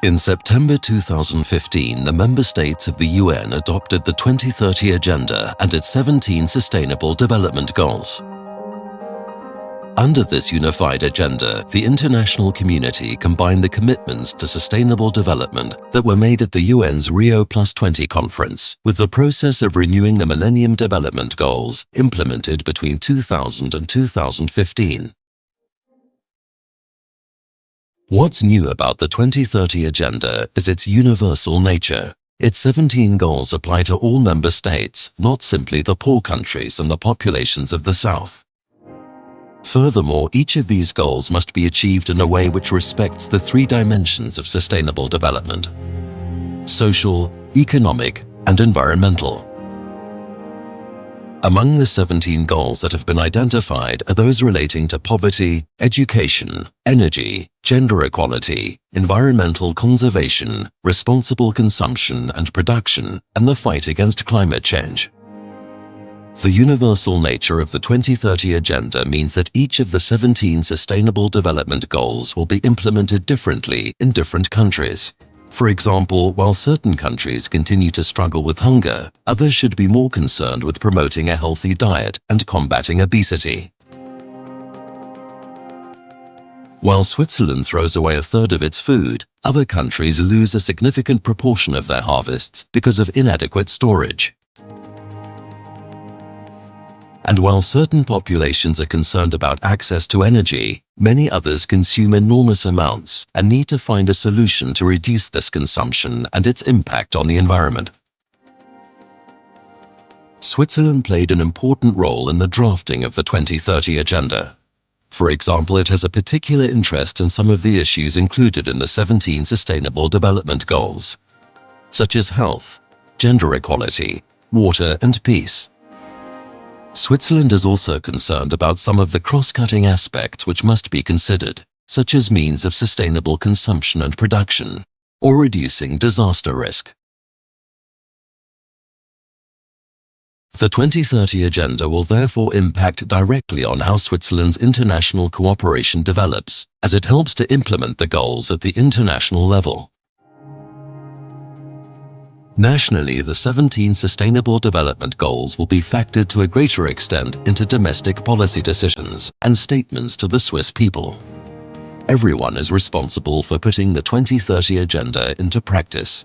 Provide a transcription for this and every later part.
In September 2015, the member states of the UN adopted the 2030 Agenda and its 17 Sustainable Development Goals. Under this unified agenda, the international community combined the commitments to sustainable development that were made at the UN's Rio+20 conference with the process of renewing the Millennium Development Goals implemented between 2000 and 2015. What's new about the 2030 Agenda is its universal nature. Its 17 goals apply to all member states, not simply the poor countries and the populations of the South. Furthermore, each of these goals must be achieved in a way which respects the three dimensions of sustainable development: social, economic, and environmental. Among the 17 goals that have been identified are those relating to poverty, education, energy, gender equality, environmental conservation, responsible consumption and production, and the fight against climate change. The universal nature of the 2030 Agenda means that each of the 17 Sustainable Development Goals will be implemented differently in different countries. For example, while certain countries continue to struggle with hunger, others should be more concerned with promoting a healthy diet and combating obesity. While Switzerland throws away a third of its food, other countries lose a significant proportion of their harvests because of inadequate storage. And while certain populations are concerned about access to energy, many others consume enormous amounts and need to find a solution to reduce this consumption and its impact on the environment. Switzerland played an important role in the drafting of the 2030 Agenda. For example, it has a particular interest in some of the issues included in the 17 Sustainable Development Goals, such as health, gender equality, water, and peace. Switzerland is also concerned about some of the cross-cutting aspects which must be considered, such as means of sustainable consumption and production, or reducing disaster risk. The 2030 Agenda will therefore impact directly on how Switzerland's international cooperation develops, as it helps to implement the goals at the international level. Nationally, the 17 Sustainable Development Goals will be factored to a greater extent into domestic policy decisions and statements to the Swiss people. Everyone is responsible for putting the 2030 Agenda into practice.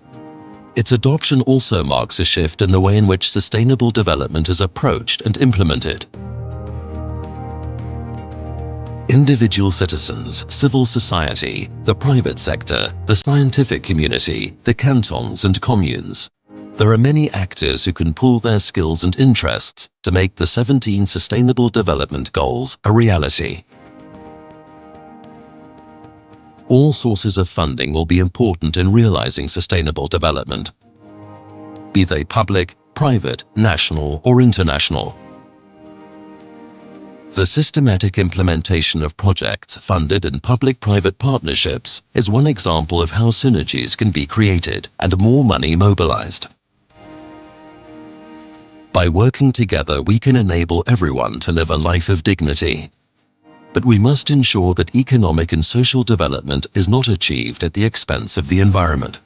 Its adoption also marks a shift in the way in which sustainable development is approached and implemented. Individual citizens, civil society, the private sector, the scientific community, the cantons and communes. There are many actors who can pool their skills and interests to make the 17 Sustainable Development Goals a reality. All sources of funding will be important in realizing sustainable development, be they public, private, national, or international. The systematic implementation of projects funded in public-private partnerships is one example of how synergies can be created and more money mobilized. By working together, we can enable everyone to live a life of dignity. But we must ensure that economic and social development is not achieved at the expense of the environment.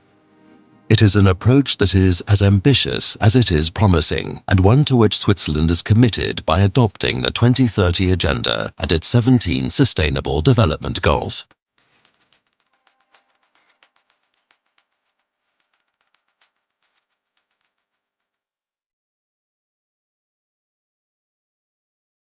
It is an approach that is as ambitious as it is promising, and one to which Switzerland is committed by adopting the 2030 Agenda and its 17 Sustainable Development Goals.